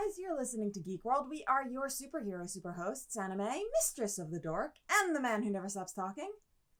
guys, you're listening to Geek World. We are your superhero super hosts, Anime, Mistress of the Dork, and the man who never stops talking,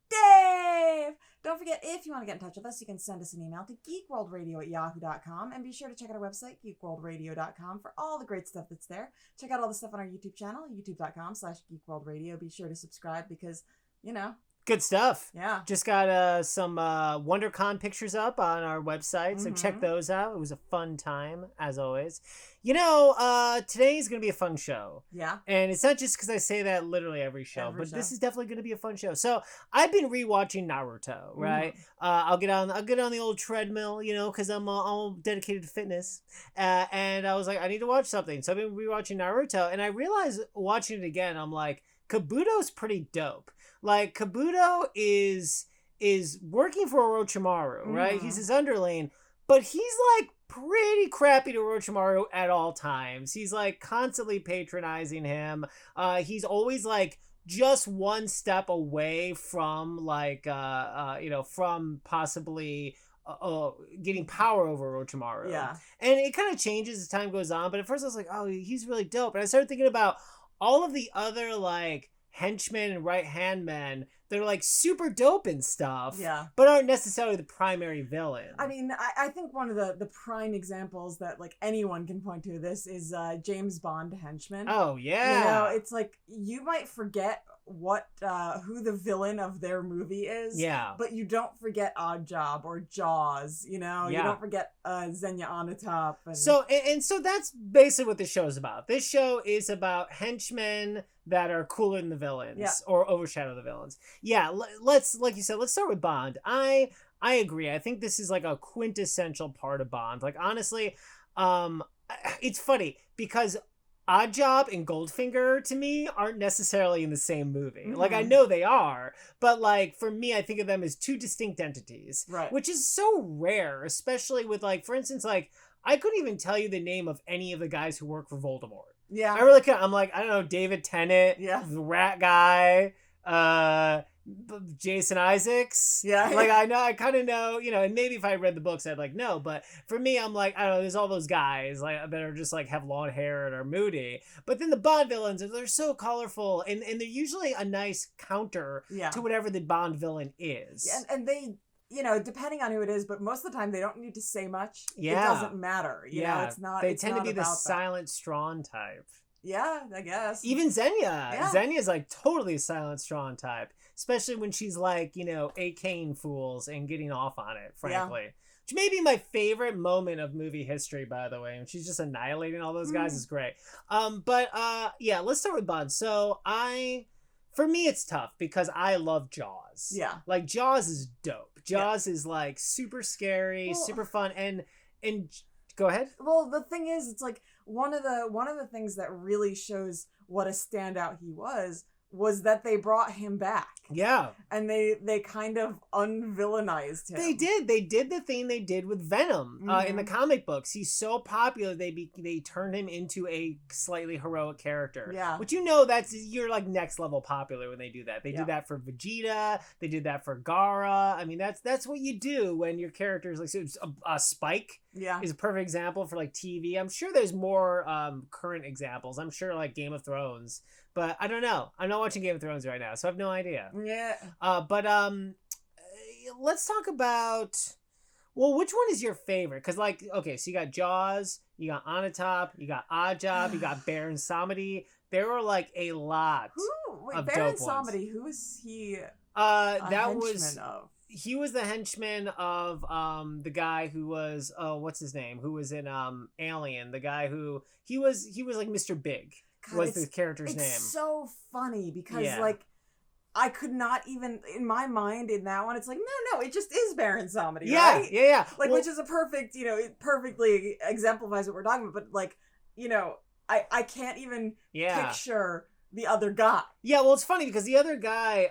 Dave! Don't forget, if you want to get in touch with us, you can send us an email to geekworldradio@yahoo.com, and be sure to check out our website, geekworldradio.com, for all the great stuff that's there. Check out all the stuff on our YouTube channel, youtube.com/geekworldradio. Be sure to subscribe because, you know... Good stuff. Yeah. Just got some WonderCon pictures up on our website, so check those out. It was a fun time, as always. You know, today's going to be a fun show. Yeah. And it's not just because I say that literally every show, this is definitely going to be a fun show. So I've been rewatching Naruto, right? I'll get on the old treadmill, you know, because I'm all dedicated to fitness. And I was like, I need to watch something. So I've been rewatching Naruto, and I realized watching it again, I'm like, Kabuto's pretty dope. Like, Kabuto is working for Orochimaru, right? He's his underling, but he's like pretty crappy to Orochimaru at all times. He's like constantly patronizing him. He's always like just one step away from like from possibly getting power over Orochimaru. Yeah. And it kind of changes as time goes on, but at first I was like, oh, he's really dope. And I started thinking about all of the other like henchmen and right-hand men that are like super dope and stuff, but aren't necessarily the primary villain. I mean, I think one of the prime examples that like anyone can point to this is James Bond Henchmen. Oh yeah, you know, it's like you might forget who the villain of their movie is, but you don't forget Oddjob or Jaws. You know, you don't forget Xenia Onatop. And... So that's basically what this show is about. This show is about henchmen that are cooler than the villains or overshadow the villains. Yeah, let's, like you said, let's start with Bond. I agree. I think this is like a quintessential part of Bond. Like, honestly, it's funny because Oddjob and Goldfinger to me aren't necessarily in the same movie. Like, I know they are, but like for me, I think of them as two distinct entities, right? Which is so rare, especially with like, for instance, like I couldn't even tell you the name of any of the guys who work for Voldemort. Yeah, I really can't. I'm like, I don't know, David Tennant, the Rat Guy, Jason Isaacs. Yeah. Like, I kind of know, you know, and maybe if I read the books, I'd like, no, but for me, I'm like, I don't know, there's all those guys like that are just like have long hair and are moody. But then the Bond villains, they're so colorful and they're usually a nice counter to whatever the Bond villain is. Yeah, and they, you know, depending on who it is, but most of the time they don't need to say much. Yeah. It doesn't matter. You know, it's not. They tend to be the silent strong type. Yeah, I guess. Even Xenia. Yeah. Xenia's like totally a silent strong type. Especially when she's like, you know, AKing fools and getting off on it, frankly. Yeah. Which may be my favorite moment of movie history, by the way. And she's just annihilating all those guys is great. Yeah, let's start with Bond. So for me, it's tough because I love Jaws. Yeah. Like, Jaws is dope. Jaws is like super scary, super fun, and go ahead. Well, the thing is, it's like one of the things that really shows what a standout he was that they brought him back. Yeah. And they kind of unvillainized him. They did. They did the thing they did with Venom in the comic books. He's so popular, they turned him into a slightly heroic character. Yeah. Which, you know, you're like next level popular when they do that. They do that for Vegeta. They did that for Gara. I mean, that's what you do when your character is like, so Spike is a perfect example for like TV. I'm sure there's more current examples. I'm sure like Game of Thrones. But I don't know. I'm not watching Game of Thrones right now, so I have no idea. Yeah. But let's talk about... Well, which one is your favorite? Because, like, okay, so you got Jaws, you got Onatop, you got Oddjob, you got Baron Samedi. There are, like, a lot of Baron dope ones. Samedi, who is he of? He was the henchman of the guy who was... what's his name? Who was in Alien. The guy who... He was like Mr. Big. God, was the character's name. It's so funny because like I could not even in my mind in that one. It's like no, it just is Baron Samedi, right? Yeah. Like, which is a perfect, you know, it perfectly exemplifies what we're talking about. But like, you know, I can't even picture the other guy. Yeah, well, it's funny because the other guy,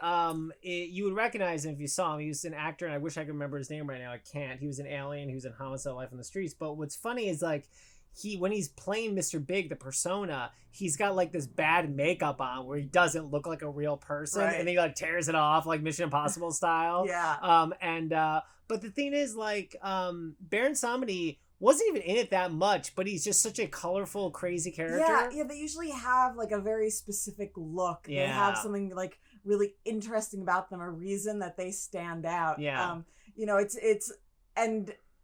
you would recognize him if you saw him. He was an actor, and I wish I could remember his name right now. I can't. He was an alien. He was in Homicide: Life on the Streets. But what's funny is like, when he's playing Mr. Big, the persona, he's got like this bad makeup on where he doesn't look like a real person, and then he like tears it off like Mission Impossible style. Yeah. But the thing is, like, Baron Samedi wasn't even in it that much, but he's just such a colorful, crazy character. Yeah, they usually have like a very specific look. Yeah. They have something like really interesting about them, a reason that they stand out. Yeah. It's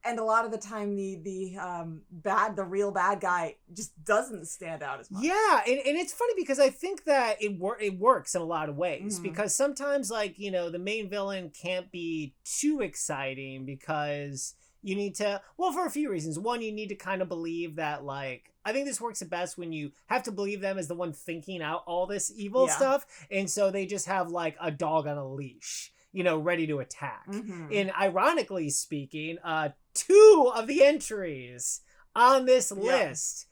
and a lot of the time the real bad guy just doesn't stand out as much. Yeah, and it's funny because I think that it works in a lot of ways, because sometimes like, the main villain can't be too exciting because you need to, well, for a few reasons. One, you need to kind of believe that, like, I think this works the best when you have to believe them as the one thinking out all this evil stuff, and so they just have like a dog on a leash, ready to attack. And ironically speaking, 2 of the entries on this list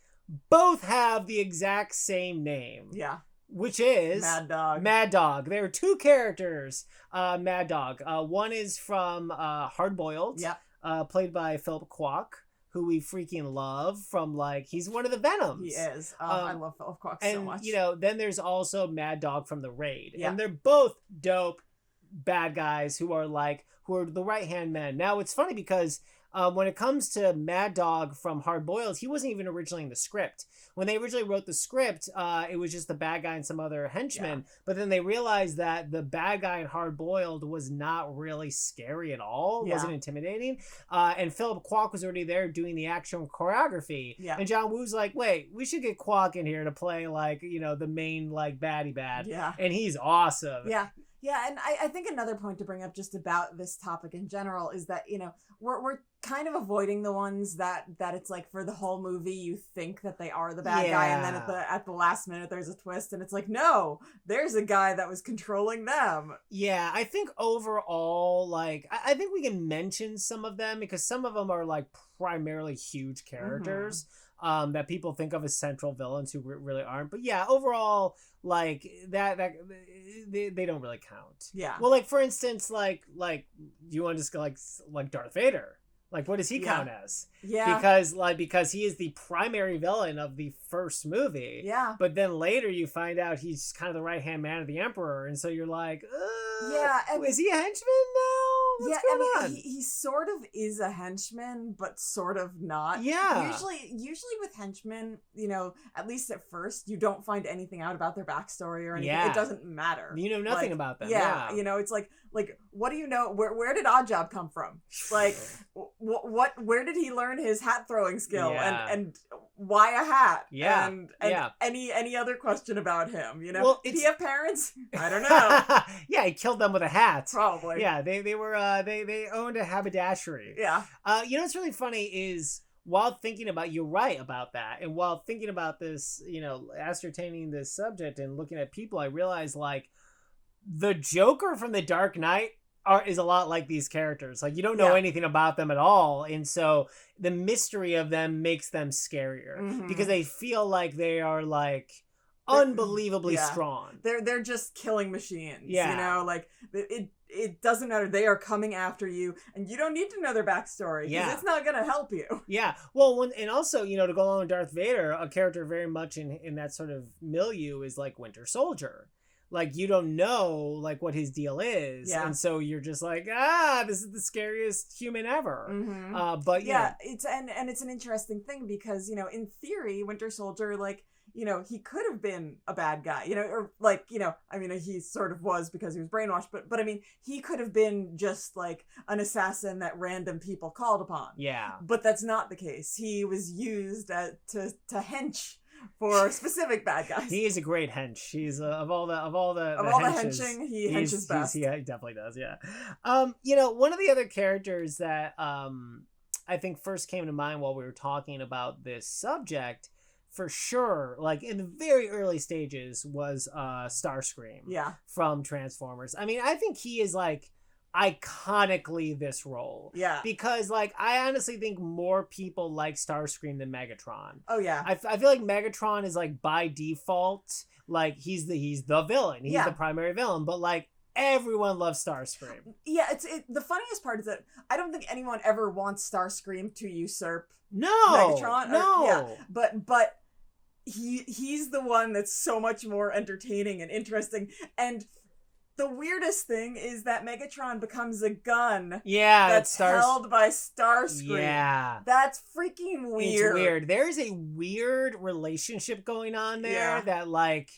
both have the exact same name. Yeah. Which is Mad Dog. Mad Dog. There are 2 characters, Mad Dog. One is from Hard Boiled, played by Philip Kwok, who we freaking love from, like, he's one of the Venoms. He is. I love Philip Kwok so much. Then there's also Mad Dog from The Raid. Yeah. And they're both dope bad guys who are the right-hand men. Now, it's funny because when it comes to Mad Dog from Hard Boiled, he wasn't even originally in the script. When they originally wrote the script, it was just the bad guy and some other henchmen. Yeah. But then they realized that the bad guy in Hard Boiled was not really scary at all. Yeah. Wasn't intimidating. And Philip Kwok was already there doing the action choreography. Yeah. And John Woo's like, wait, we should get Kwok in here to play, like, the main, like, baddie bad. Yeah. And he's awesome. Yeah. Yeah, and I think another point to bring up just about this topic in general is that, we're kind of avoiding the ones that it's like for the whole movie you think that they are the bad guy, and then at the last minute there's a twist and it's like, no, there's a guy that was controlling them. Yeah, I think overall, like, I think we can mention some of them because some of them are like primarily huge characters. That people think of as central villains who really aren't. But yeah, overall, like that they don't really count. Yeah. Well, like for instance, like you want to just go like Darth Vader. Like, what does he count as? Yeah. Because he is the primary villain of the first movie. Yeah. But then later you find out he's kind of the right-hand man of the Emperor. And so you're like, is he a henchman now? What's going on? He sort of is a henchman, but sort of not. Yeah. Usually with henchmen, at least at first, you don't find anything out about their backstory or anything. Yeah. It doesn't matter. You know nothing about them. Yeah. It's like, what do you know? Where did Oddjob come from? Like, where did he learn his hat throwing skill? Yeah. And why a hat? Yeah. And any other question about him? Well, did he have parents? I don't know. Yeah, he killed them with a hat. Probably. Yeah, they were they owned a haberdashery. Yeah. What's really funny is, while thinking about, you're right about that, and while thinking about this, ascertaining this subject and looking at people, I realized, like, the Joker from The Dark Knight is a lot like these characters. Like, you don't know anything about them at all, and so the mystery of them makes them scarier because they feel like they are like unbelievably strong. They're just killing machines. Yeah. Like it doesn't matter. They are coming after you, and you don't need to know their backstory because it's not going to help you. Yeah. Well, and also, to go along with Darth Vader, a character very much in that sort of milieu is like Winter Soldier. Like, you don't know, like, what his deal is. Yeah. And so you're just like, this is the scariest human ever. But it's an interesting thing because, in theory, Winter Soldier, like, he could have been a bad guy, or like, I mean, he sort of was because he was brainwashed, but I mean, he could have been just like an assassin that random people called upon. Yeah. But that's not the case. He was used to hench for specific bad guys. He is a great hench. He's of all the henching, he henches best. He definitely does. Yeah. One of the other characters that I think first came to mind while we were talking about this subject, for sure, like in the very early stages, was Starscream. Yeah. From Transformers. I mean, I think he is like iconically this role. Yeah. Because, like, I honestly think more people like Starscream than Megatron. Oh, yeah. I feel like Megatron is, like, by default, like, he's the villain. He's the primary villain. But, like, everyone loves Starscream. Yeah, the funniest part is that I don't think anyone ever wants Starscream to usurp Megatron. But he's the one that's so much more entertaining and interesting. And the weirdest thing is that Megatron becomes a gun. Yeah, that's held by Starscream. Yeah, that's freaking weird. It's weird. There's a weird relationship going on there that like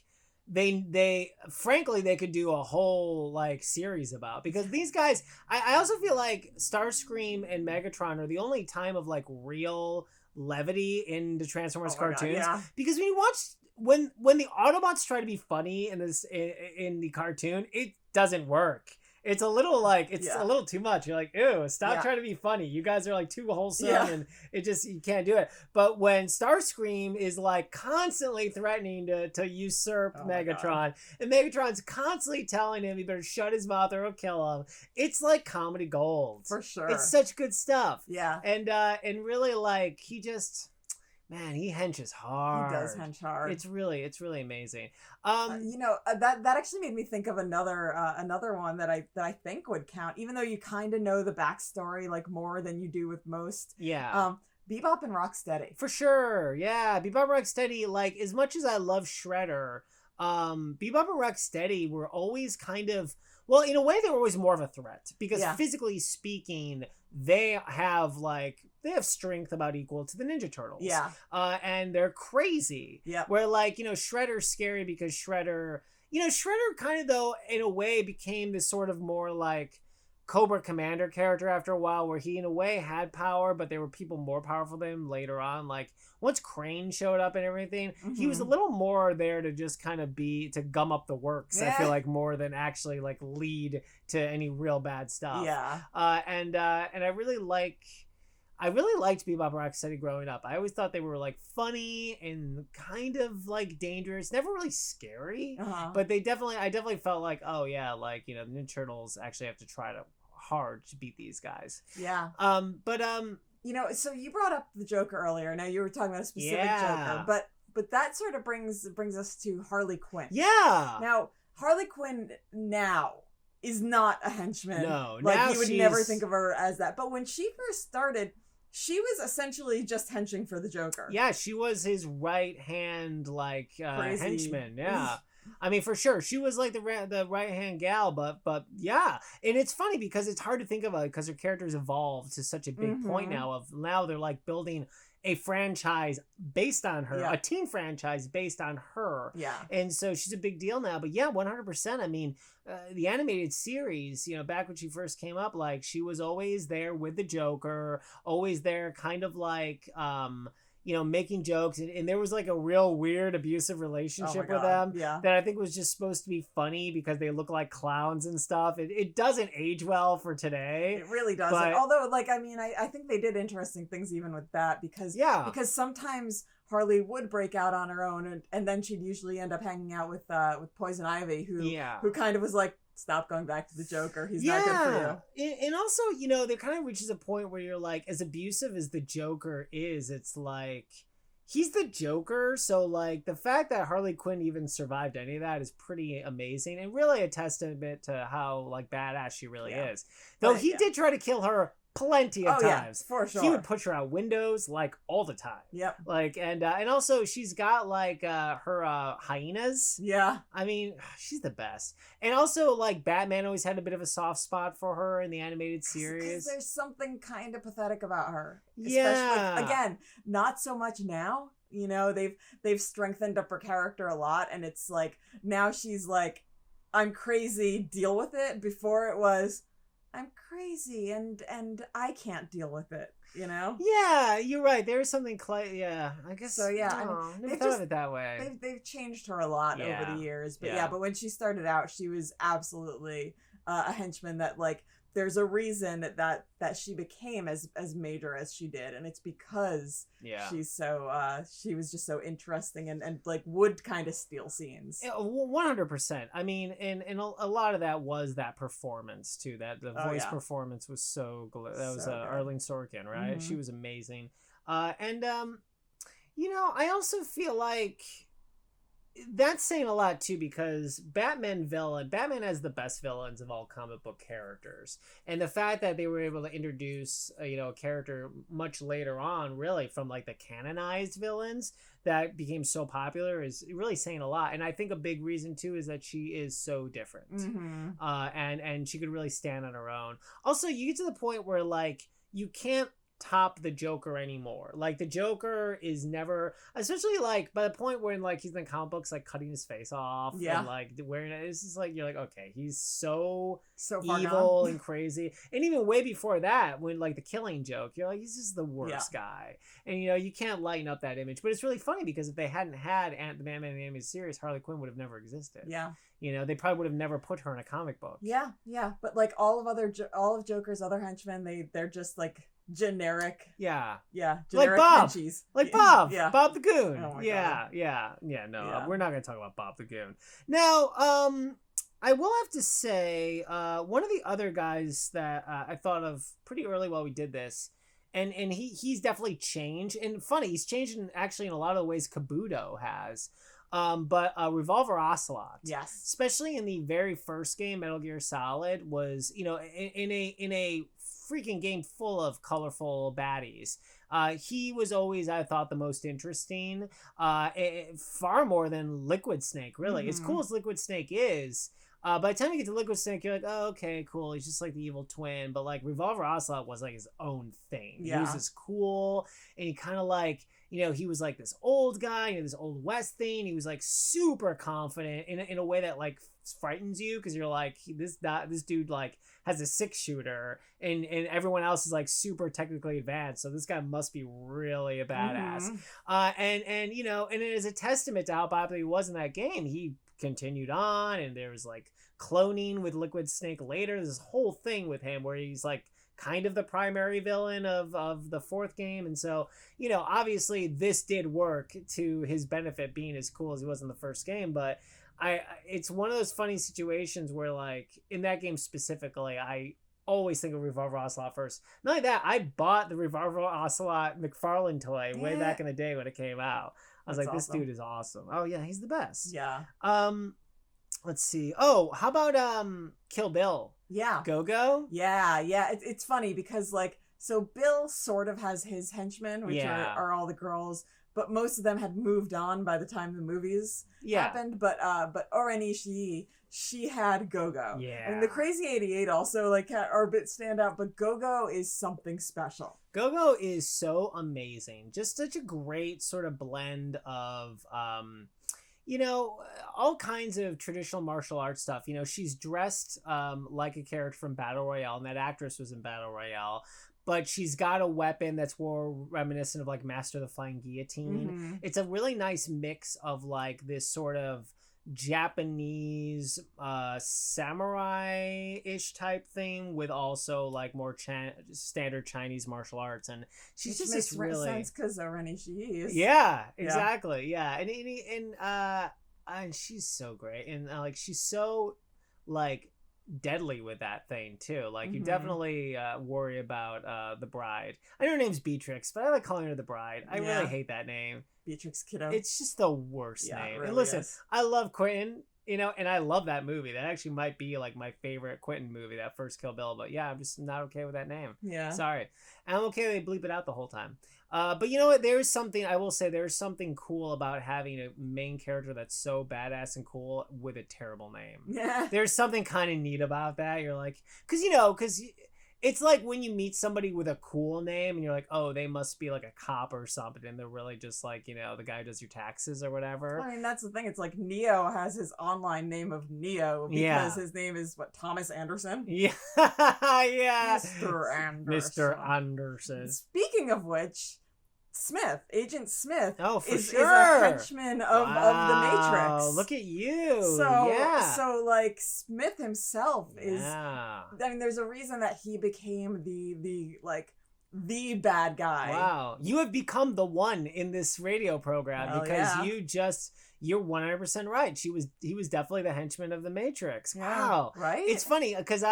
they frankly they could do a whole like series about, because these guys. I also feel like Starscream and Megatron are the only time of like real levity in the Transformers cartoons. God, because when you watch. When the Autobots try to be funny in the cartoon, it doesn't work. It's a little like a little too much. You're like, ew, stop trying to be funny. You guys are like too wholesome, and you can't do it. But when Starscream is like constantly threatening to usurp Megatron, and Megatron's constantly telling him he better shut his mouth or he'll kill him, it's like comedy gold. For sure. It's such good stuff. Yeah. And really like he just. Man, he henches hard. He does hench hard. It's really amazing. That actually made me think of another one that I think would count, even though you kind of know the backstory like more than you do with most. Yeah. Bebop and Rocksteady. For sure. Yeah, Bebop and Rocksteady. Like as much as I love Shredder, Bebop and Rocksteady were always kind of. Well, in a way, they were always more of a threat because physically speaking, they have strength about equal to the Ninja Turtles. Yeah. And they're crazy. Yeah. Where Shredder's scary because Shredder kind of though in a way became this sort of more like Cobra Commander character after a while, where he in a way had power, but there were people more powerful than him later on. Like once Crane showed up and everything, he was a little more there to just kind of to gum up the works. I feel like more than actually like lead to any real bad stuff. Yeah. And I really liked Bebop and Rocksteady growing up. I always thought they were like funny and kind of like dangerous, never really scary. But I definitely felt like, oh yeah, like the Ninja Turtles actually have to try hard to beat these guys. Yeah. So you brought up the Joker earlier. Now you were talking about a specific Joker, but that sort of brings us to Harley Quinn. Yeah. Now Harley Quinn is not a henchman. No, like you would never think of her as that. But when she first started, she was essentially just henching for the Joker. Yeah, she was his right hand, henchman. Yeah, I mean for sure, she was like the right hand gal. But yeah, and it's funny because it's hard to think of because her character's evolved to such a big point now. Now they're like building a franchise based on her, a teen franchise based on her. Yeah. And so she's a big deal now. But yeah, 100%. I mean, the animated series, back when she first came up, like she was always there with the Joker, always there kind of like, making jokes. And there was like a real weird abusive relationship with them that I think was just supposed to be funny because they look like clowns and stuff. It doesn't age well for today. It really doesn't. But, although, I think they did interesting things even with that because sometimes Harley would break out on her own and then she'd usually end up hanging out with Poison Ivy who kind of was like, stop going back to the Joker. He's not good for you. And also, there kind of reaches a point where you're like, as abusive as the Joker is, it's like, he's the Joker. So, like, the fact that Harley Quinn even survived any of that is pretty amazing and really a testament to how, like, badass she really is. Though he did try to kill her plenty of times. For sure. He would push her out windows like all the time. Yep. Like and also she's got like her hyenas. Yeah. I mean, she's the best. And also like Batman always had a bit of a soft spot for her in the animated series. Because there's something kind of pathetic about her. Yeah. Especially, again, not so much now. They've strengthened up her character a lot, and it's like now she's like, I'm crazy, deal with it. Before it was, I'm crazy and I can't deal with it, Yeah, you're right. There's something I guess so. Yeah, never thought of it that way. They've changed her a lot over the years, but when she started out, she was absolutely a henchman that like there's a reason that she became as major as she did, and it's because she's so she was just so interesting and like would kind of steal scenes. 100%. I mean, and a lot of that was that performance too. That the voice performance was so that was Arlene Sorkin, right? She was amazing. I also feel like that's saying a lot too, because Batman has the best villains of all comic book characters, and the fact that they were able to introduce a character much later on, really from like the canonized villains that became so popular, is really saying a lot. And I think a big reason too is that she is so different, and she could really stand on her own. Also, you get to the point where like you can't top the Joker anymore. Like the Joker is never, especially like by the point where like he's in the comic books like cutting his face off and like wearing it, it's just like you're like, okay, he's so evil and crazy. And even way before that, when like the Killing Joke, you're like, he's just the worst guy. And you can't lighten up that image. But it's really funny because if they hadn't had the Batman animated series, Harley Quinn would have never existed. They probably would have never put her in a comic book. But like all of Joker's other henchmen, they're just like generic generic like Bob henchies. Like Bob Bob the Goon. Oh my God. No, we're not gonna talk about Bob the Goon now. I will have to say one of the other guys that I thought of pretty early while we did this, and he's definitely changed, and funny, he's changed in a lot of the ways Kabuto has. But Revolver Ocelot, especially in the very first game, Metal Gear Solid, was in a freaking game full of colorful baddies. He was always, I thought, the most interesting, far more than Liquid Snake. Really, as cool as Liquid Snake is. By the time you get to Liquid Snake, you're like, oh, okay, cool. He's just like the evil twin. But like Revolver Ocelot was like his own thing. He was just cool, and he kind of like, he was like this old guy, this old West thing. He was like super confident in a way that like frightens you, because you're like, this dude like has a 6-shooter, and everyone else is like super technically advanced, so this guy must be really a badass. And it is a testament to how popular he was in that game. He continued on, and there was like cloning with Liquid Snake later. There's this whole thing with him where he's like kind of the primary villain of the fourth game. And so, obviously this did work to his benefit, being as cool as he was in the first game. But it's one of those funny situations where like in that game specifically, I always think of Revolver Ocelot first. Not only that, I bought the Revolver Ocelot McFarlane toy way back in the day when it came out. I was like, this dude is awesome. Oh yeah, he's the best. Let's see. Oh, how about Kill Bill? Go-Go? It's funny because like, so Bill sort of has his henchmen, which are all the girls, but most of them had moved on by the time the movies happened. But Oren Ishii, she had Go-Go. And the Crazy 88 also like are a bit standout, but Go-Go is something special. Go-Go is so amazing. Just such a great sort of blend of all kinds of traditional martial arts stuff. She's dressed like a character from Battle Royale, and that actress was in Battle Royale. But she's got a weapon that's more reminiscent of like Master of the Flying Guillotine. It's a really nice mix of like this sort of Japanese samurai-ish type thing with also like more standard Chinese martial arts, and she's just this really sense because Oren Ishii is exactly and she's so great, and like she's so like deadly with that thing too. Like you definitely worry about the bride. I know her name's Beatrix, but I like calling her the bride. I really hate that name. Beatrix Kiddo. It's just the worst name. Really and listen, is. I love Quentin, and I love that movie. That actually might be like my favorite Quentin movie, that first Kill Bill. But yeah, I'm just not okay with that name. Sorry. And I'm okay they bleep it out the whole time. But you know what? There's something cool about having a main character that's so badass and cool with a terrible name. There's something kind of neat about that. You're like, because it's like when you meet somebody with a cool name and you're like, oh, they must be like a cop or something, and they're really just like, the guy who does your taxes or whatever. I mean, that's the thing. It's like Neo has his online name of Neo because his name is Thomas Anderson? Mr. Anderson. Speaking of which, Agent Smith is sure. a henchman of the Matrix. Look at you. So like Smith himself is, I mean, there's a reason that he became the bad guy. Wow. You have become the one in this radio program because you're 100% right. He was definitely the henchman of the Matrix. Wow. Right? It's funny because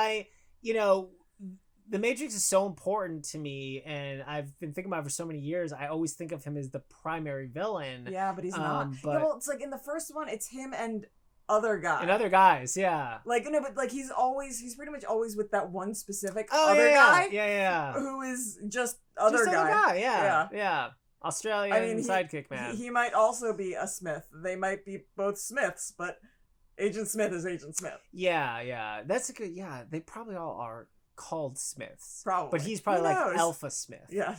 The Matrix is so important to me, and I've been thinking about it for so many years. I always think of him as the primary villain. Yeah, but he's not. But yeah, well, it's like in the first one, it's him and other guys. And other guys, yeah. Like, no, but like he's pretty much always with that one specific other guy. Yeah. Who is just other guy. Other guy, yeah. Australian sidekick man. He might also be a Smith. They might be both Smiths, but Agent Smith is Agent Smith. Yeah. That's a good. Yeah, they probably all are called Smiths. Probably. But he's probably like Alpha Smith. Yeah.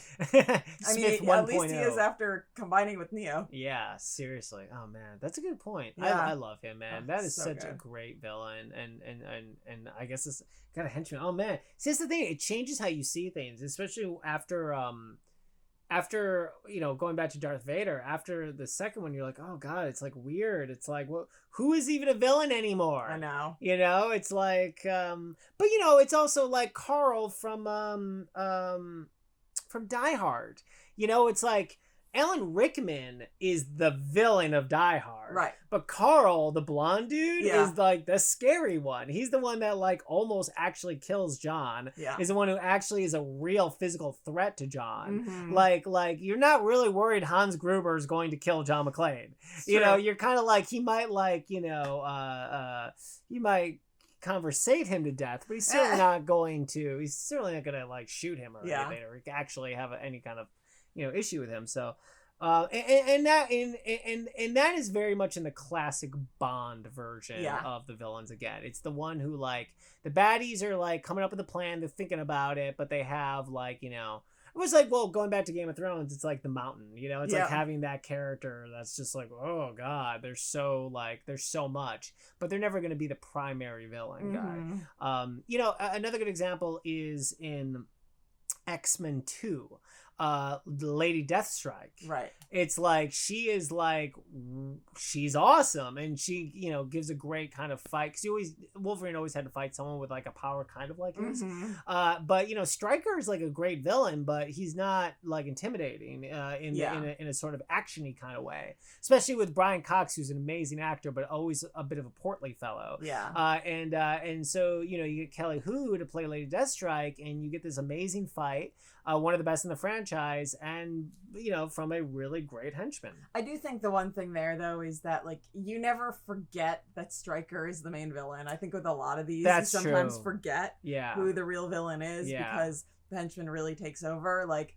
Smith 1.0. At least he is after combining with Neo. Yeah, seriously. Oh man, that's a good point. Yeah. I love him, man. That is so such good. a great villain, and I guess it's got a henchman. Oh man, see, that's the thing. It changes how you see things, especially after going back to Darth Vader. After the second one, you're like, oh god, it's like weird. It's like, well, who is even a villain anymore? I know. It's like, but it's also like Carl from Die Hard. It's like Alan Rickman is the villain of Die Hard. Right. But Carl, the blonde dude, Yeah. is like the scary one. He's the one that like almost actually kills John. Yeah. Is the one who actually is a real physical threat to John. Mm-hmm. Like you're not really worried Hans Gruber is going to kill John McClane. You're kind of like he might he might conversate him to death, but he's certainly not going to. He's certainly not going to like shoot him or anything, or actually have any kind of issue with him. So and that is very much in the classic Bond version of the villains. Again, it's the one who like the baddies are like coming up with a plan, they're thinking about it, but they have like it was like, well, going back to Game of Thrones, it's like the Mountain, it's like having that character that's just like, oh god, there's so much, but they're never going to be the primary villain guy. Another good example is in X-Men 2. The Lady Deathstrike. Right. It's like she's awesome, and she gives a great kind of fight, because Wolverine always had to fight someone with like a power kind of like his. But Stryker is like a great villain, but he's not like intimidating in a sort of actiony kind of way, especially with Brian Cox, who's an amazing actor but always a bit of a portly fellow. And so you get Kelly Hu to play Lady Deathstrike, and you get this amazing fight, one of the best in the franchise, and from a really great henchman. I do think the one thing there though is that like you never forget that Stryker is the main villain. I think with a lot of these, you sometimes forget who the real villain is because the henchman really takes over. Like,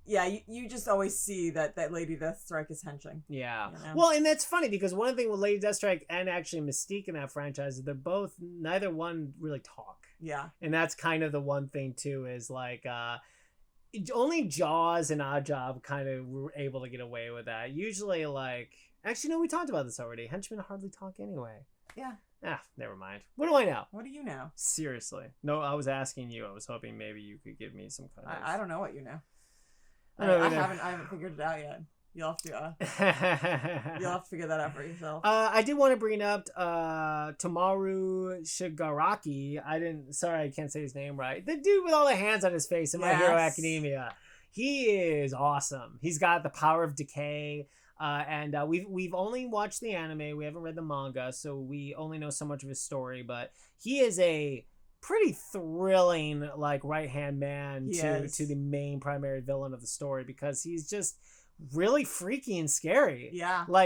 you just always see that Lady Deathstrike is henching. Well, and that's funny because one thing with Lady Deathstrike and actually Mystique in that franchise is neither one really talk. And that's kind of the one thing too, is like only Jaws and Oddjob kind of were able to get away with that. Usually, actually, no, we talked about this already. Henchmen hardly talk anyway. Never mind. What do I know? What do you know? Seriously. No, I was asking you. I was hoping maybe you could give me some kind of... I don't know what you know. I haven't figured it out yet. You'll have to figure that out for yourself. I did want to bring up Tomaru Shigaraki. Sorry, I can't say his name right. The dude with all the hands on his face in My Hero Academia. He is awesome. He's got the power of decay. And we've only watched the anime. We haven't read the manga, so we only know so much of his story. But he is a pretty thrilling right-hand man to the main primary villain of the story, because he's just really freaky and scary.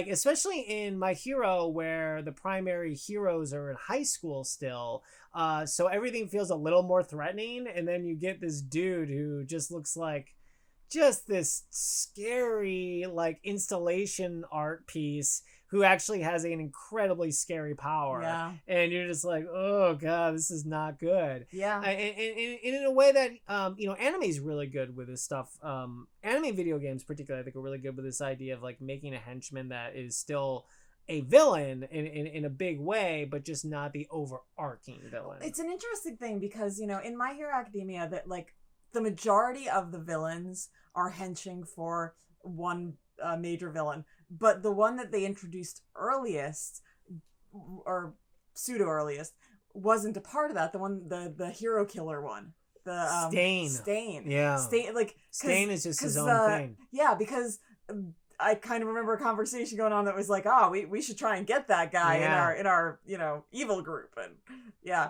Especially in My Hero, where the primary heroes are in high school still, so everything feels a little more threatening, and then you get this dude who just looks like just this scary installation art piece who actually has an incredibly scary power. And you're just like, oh god, this is not good. And in a way that anime is really good with this stuff. Anime video games particularly, I think, are really good with this idea of making a henchman that is still a villain in a big way, but just not the overarching villain. It's an interesting thing because in My Hero Academia, that the majority of the villains are henching for one major villain, but the one that they introduced earliest, or pseudo earliest, wasn't a part of that. The one, the hero killer one, the Stain. Stain. Stain, Stain is just his own thing. Because I kind of remember a conversation going on that was like, oh, we should try and get that guy in our evil group, and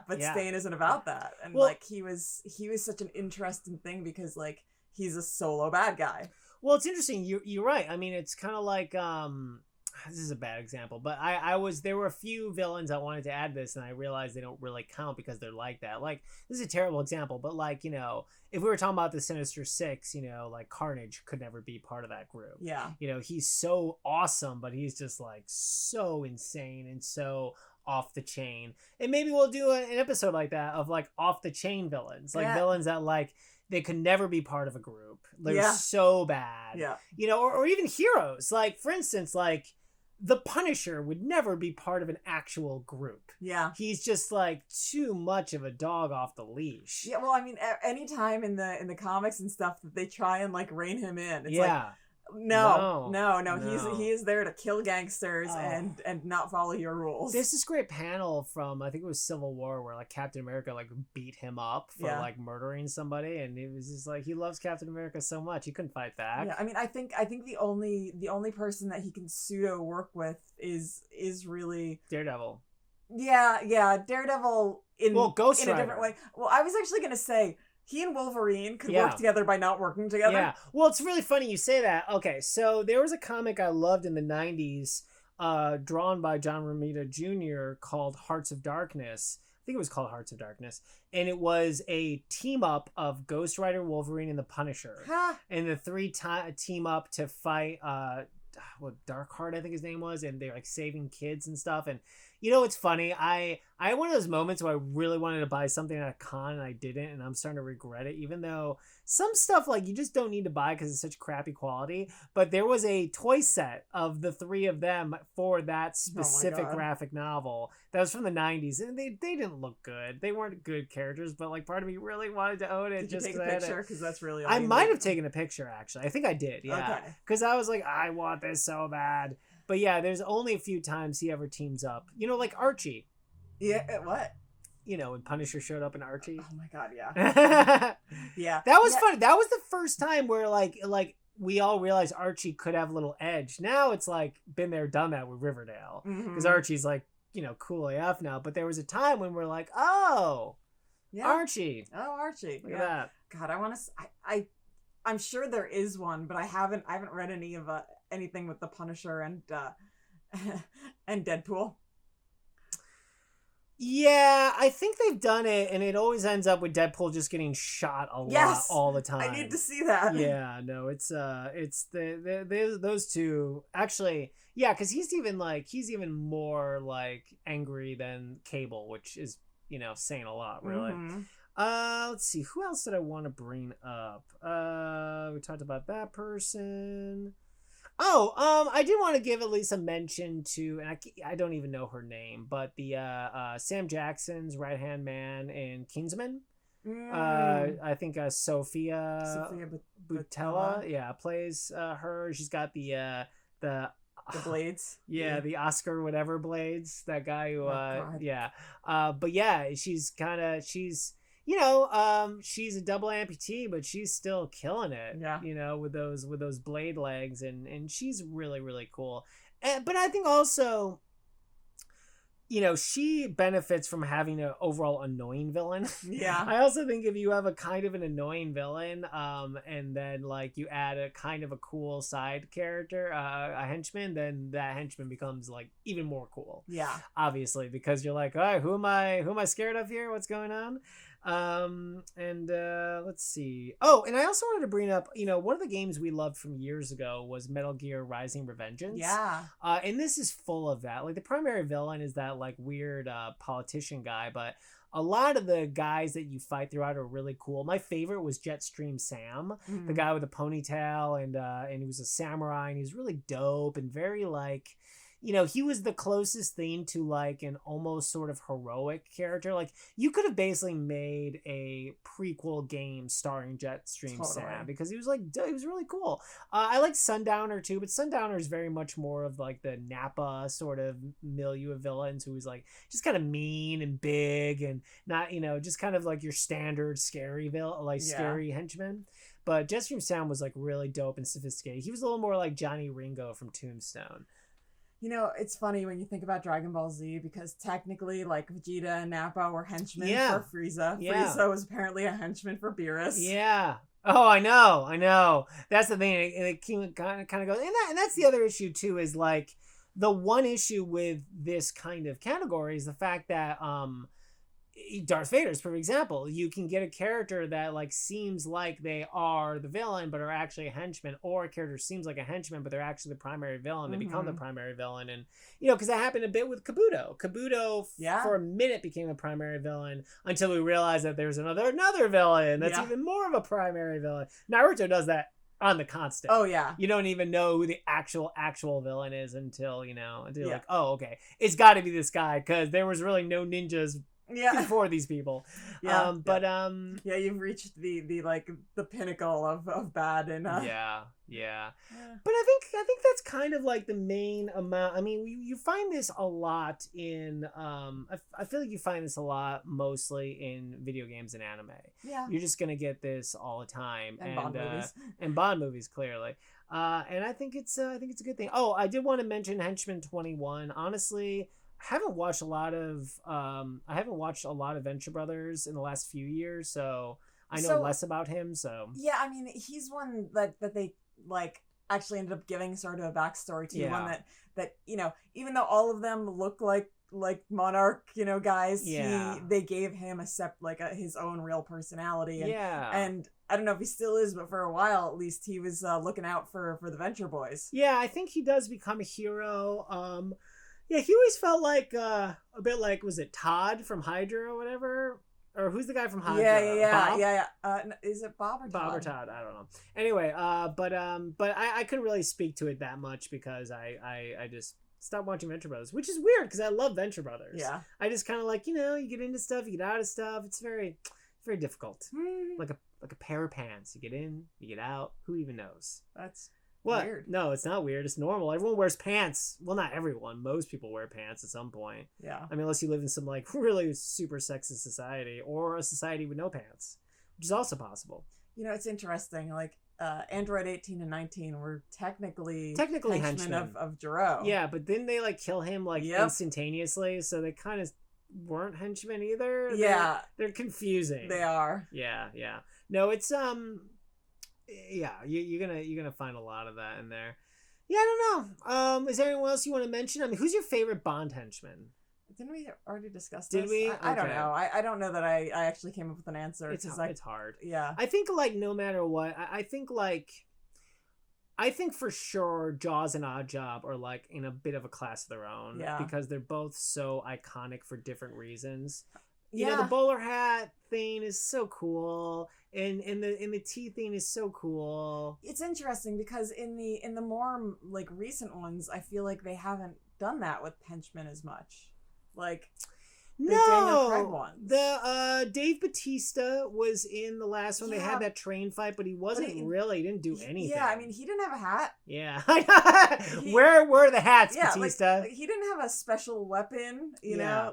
but Stain isn't about that, and like he was such an interesting thing because like he's a solo bad guy. Well, it's interesting. You're right. I mean, it's kind of like this is a bad example, but there were a few villains I wanted to add this, and I realized they don't really count because they're like that. Like, this is a terrible example, but like, if we were talking about the Sinister Six, like Carnage could never be part of that group. Yeah. He's so awesome, but he's just like so insane and so off the chain. And maybe we'll do an episode like that of like off the chain villains, like villains that like they could never be part of a group. They're so bad. Yeah. Or even heroes. Like, for instance, like the Punisher would never be part of an actual group. Yeah. He's just like too much of a dog off the leash. Yeah, well, I mean, anytime in the comics and stuff that they try and like rein him in, it's like, no. He is there to kill gangsters and not follow your rules. There's this great panel from, I think it was Civil War, where like Captain America like beat him up for like murdering somebody, and it was just like he loves Captain America so much he couldn't fight back. Yeah, I mean, I think the only person that he can pseudo work with is really Daredevil. Yeah, Daredevil Ghost in a different way. Well, I was actually gonna say he and Wolverine could work together by not working together. Yeah. Well, it's really funny you say that. Okay, so there was a comic I loved in the 90s, drawn by John Romita Jr. called Hearts of Darkness. I think it was called Hearts of Darkness. And it was a team up of Ghost Rider, Wolverine, and the Punisher. And the three team up to fight Darkheart, I think his name was, and they're like saving kids and stuff. And it's funny, I had one of those moments where I really wanted to buy something at a con and I didn't, and I'm starting to regret it, even though some stuff like you just don't need to buy because it's such crappy quality. But there was a toy set of the three of them for that specific graphic novel that was from the 90s, and they didn't look good. They weren't good characters, but like part of me really wanted to own it. Did you take a picture? Because that's really all I might have taken a picture, actually. I think I did, yeah. Because I was like, I want this so bad. But yeah, there's only a few times he ever teams up. Like Archie. Yeah, what? When Punisher showed up in Archie. Oh my god, yeah. Yeah. That was funny. That was the first time where like we all realized Archie could have a little edge. Now it's like been there, done that with Riverdale. Because Archie's like, cool AF now. But there was a time when we're like, oh, Archie. Oh, Archie. Look at that. God, I want to... I'm sure there is one, but I haven't read anything with the Punisher and Deadpool. Yeah, I think they've done it, and it always ends up with Deadpool just getting shot a lot all the time. I need to see that. Yeah, no, it's those two actually. Yeah, because he's even more like angry than Cable, which is saying a lot, really. Let's see, who else did I want to bring up? We talked about that person. I did want to give at least a mention to, and I don't even know her name, but the Sam Jackson's right-hand man in Kingsman. I think Sophia Boutella, plays her. She's got the blades. Yeah, the Oscar whatever blades. That guy who but yeah, she's she's a double amputee, but she's still killing it. Yeah. With those blade legs, and she's really, really cool. But I think also, she benefits from having an overall annoying villain. Yeah. I also think if you have a kind of an annoying villain, and then like you add a kind of a cool side character, a henchman, then that henchman becomes like even more cool. Yeah. Obviously, because you're like, all right, who am I scared of here? What's going on? Let's see. Oh, and I also wanted to bring up, one of the games we loved from years ago was Metal Gear Rising: Revengeance. Yeah. And this is full of that. Like the primary villain is that like weird politician guy, but a lot of the guys that you fight throughout are really cool. My favorite was Jetstream Sam, the guy with the ponytail, and he was a samurai, and he was really dope and very like, he was the closest thing to like an almost sort of heroic character. Like you could have basically made a prequel game starring Jetstream Sam, because he was really cool. I like Sundowner too, but Sundowner is very much more of like the Nappa sort of milieu of villains, who is like just kind of mean and big and not, just kind of like your standard scary scary henchman. But Jetstream sound was like really dope and sophisticated. He was a little more like Johnny Ringo from Tombstone. You know, it's funny when you think about Dragon Ball Z because technically, like, Vegeta and Nappa were henchmen for Frieza. Yeah. Frieza was apparently a henchman for Beerus. Yeah. Oh, I know. That's the thing. It kind of goes, and that's the other issue too. Is like the one issue with this kind of category is the fact that Darth Vader is a perfect example. You can get a character that like seems like they are the villain but are actually a henchman, or a character seems like a henchman but they're actually the primary villain. They become the primary villain, and because that happened a bit with Kabuto. Kabuto for a minute became the primary villain until we realized that there's another villain that's even more of a primary villain. Naruto does that on the constant. Oh yeah. You don't even know who the actual villain is until you're like, oh okay, it's got to be this guy because there was really no ninjas before these people. You've reached the pinnacle of bad, and but I think that's kind of like the main amount. I mean, you find this a lot in I feel like you find this a lot mostly in video games and anime. You're just gonna get this all the time, and Bond movies. And Bond movies clearly. And I think it's a good thing. Oh, I did want to mention Henchmen 21. Honestly, I haven't watched a lot of Venture Brothers in the last few years, so I know less about him. So yeah, I mean, he's one that they like actually ended up giving sort of a backstory to. One that even though all of them look like Monarch guys, they gave him his own real personality, and I don't know if he still is, but for a while at least he was looking out for the Venture Boys. I think he does become a hero. Yeah, he always felt like a bit like, was it Todd from Hydra or whatever? Or who's the guy from Hydra? Bob? Is it Bob or Todd? Bob or Todd? I don't know. Anyway, but I couldn't really speak to it that much because I just stopped watching Venture Brothers, which is weird because I love Venture Brothers. Yeah. I just kind of like, you get into stuff, you get out of stuff. It's very difficult. Like a pair of pants. You get in, you get out. Who even knows? That's what? Weird. No, it's not weird. It's normal. Everyone wears pants. Well, not everyone. Most people wear pants at some point. Yeah. I mean, unless you live in some like really super sexist society or a society with no pants, which is also possible. It's interesting. Like Android 18 and 19 were technically henchmen of Jiro. Yeah, but didn't they like kill him instantaneously? So they kind of weren't henchmen either. Yeah. They're confusing. They are. Yeah. No, it's you're gonna find a lot of that in there. Yeah, I don't know. Is there anyone else you want to mention? I mean, who's your favorite Bond henchman? Didn't we already discuss this? Did we? I don't know. I don't know that I actually came up with an answer. It's hard. Yeah. I think no matter what, I think for sure Jaws and Oddjob are in a bit of a class of their own. Yeah. Because they're both so iconic for different reasons. Yeah. The bowler hat thing is so cool, and the tea thing is so cool. It's interesting because in the more recent ones, I feel like they haven't done that with henchmen as much. Daniel Craig ones. The Dave Bautista was in the last one. They had that train fight, but he didn't do anything. Yeah, I mean, he didn't have a hat. Yeah. Where were the hats, Bautista? He didn't have a special weapon, you know?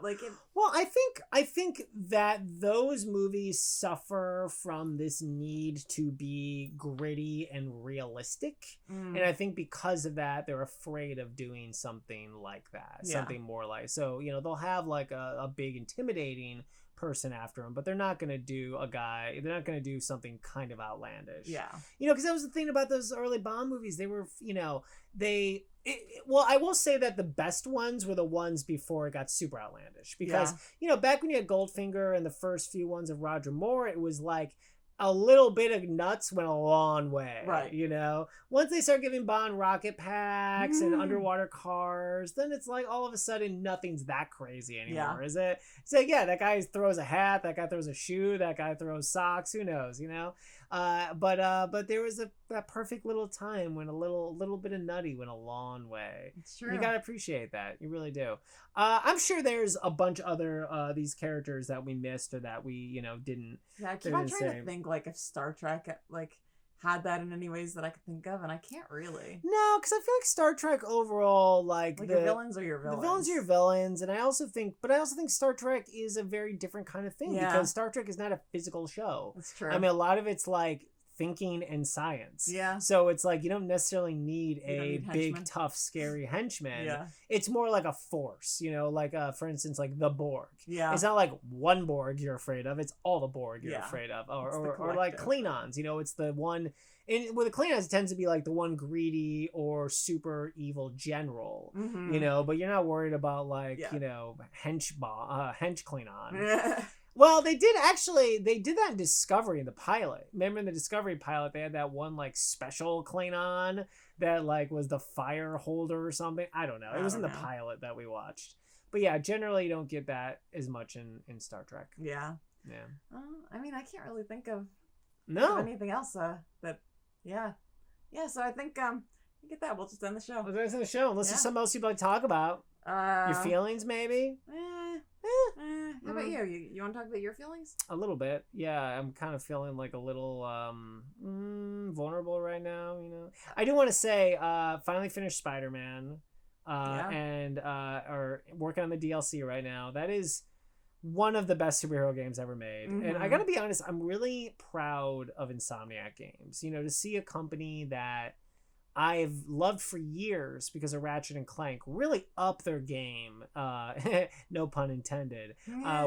Well, I think that those movies suffer from this need to be gritty and realistic. And I think because of that, they're afraid of doing something like that. Something more like, so, they'll have a big intimidating person after him, but they're not going to do something kind of outlandish. Yeah. Because that was the thing about those early Bond movies. They were, I will say that the best ones were the ones before it got super outlandish because, back when you had Goldfinger and the first few ones of Roger Moore, it was like a little bit of nuts went a long way. Right. Once they start giving Bond rocket packs and underwater cars, then it's like all of a sudden nothing's that crazy anymore, is it? It's like, that guy throws a hat, that guy throws a shoe, that guy throws socks, who knows, But there was that perfect little time when a little bit of nutty went a long way. It's true. You gotta appreciate that. You really do. I'm sure there's a bunch of other these characters that we missed or that we didn't. Yeah, I keep on trying to think if Star Trek had that in any ways that I could think of, and I can't really. No, because I feel like Star Trek overall, the your villains are your villains. The villains are your villains, and I also think Star Trek is a very different kind of thing because Star Trek is not a physical show. That's true. I mean, a lot of it's thinking and science. Yeah. So it's like you don't necessarily need need big, henchmen. tough, scary henchman. Yeah. It's more like a force, like for instance, like the Borg. Yeah. It's not like one Borg you're afraid of. It's all the Borg you're Yeah. afraid of. It's Or like Klingons. It's the one. And with the Klingons, it tends to be like the one greedy or super evil general. Mm-hmm. But you're not worried about like hench Klingon. Well, they did that in Discovery in the pilot. Remember in the Discovery pilot, they had that one like special Klingon that like was the fire holder or something. I don't know. It was in the pilot that we watched. But yeah, generally you don't get that as much in Star Trek. Yeah. Yeah. I mean, I can't really think of anything else that. Yeah. So I think get that. We'll just end the show. Let's end the show. Unless there's something else you'd like to talk about. Your feelings, maybe. How about you? You want to talk about your feelings? A little bit. Yeah, I'm kind of feeling like a little vulnerable right now. I do want to say, finally finished Spider-Man, and are working on the DLC right now. That is one of the best superhero games ever made. And I gotta be honest, I'm really proud of Insomniac Games. To see a company that I've loved for years because of Ratchet and Clank really up their game, no pun intended,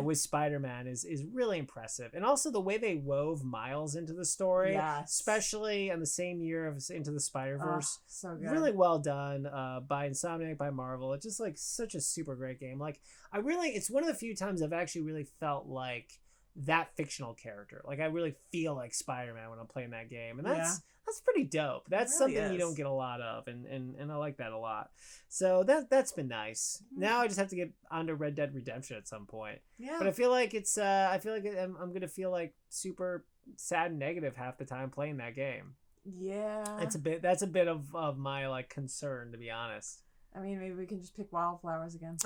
with Spider-Man is really impressive. And also the way they wove Miles into the story, especially in the same year of Into the Spider-Verse. So good. Really well done by Insomniac, by Marvel. It's just like such a super great game. Like it's one of the few times I've actually really felt like that fictional character. Like I really feel like Spider-Man when I'm playing that game. And that's pretty dope. That's really something you don't get a lot of, and I like that a lot. So that's been nice. Now I just have to get onto Red Dead Redemption at some point. Yeah. But I feel like I'm gonna feel like super sad and negative half the time playing that game. Yeah. That's a bit of my like concern, to be honest. I mean, maybe we can just pick wildflowers again.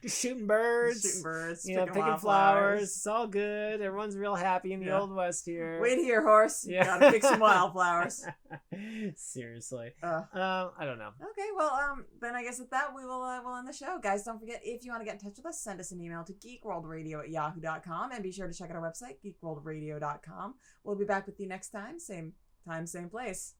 Just shooting birds. Picking flowers. It's all good. Everyone's real happy in the Old West here. Wait here, horse. You gotta pick some wildflowers. Seriously. I don't know. Okay, well, then I guess with that, we'll end the show. Guys, don't forget, if you want to get in touch with us, send us an email to geekworldradio@yahoo.com, and be sure to check out our website, geekworldradio.com. We'll be back with you next time. Same time, same place.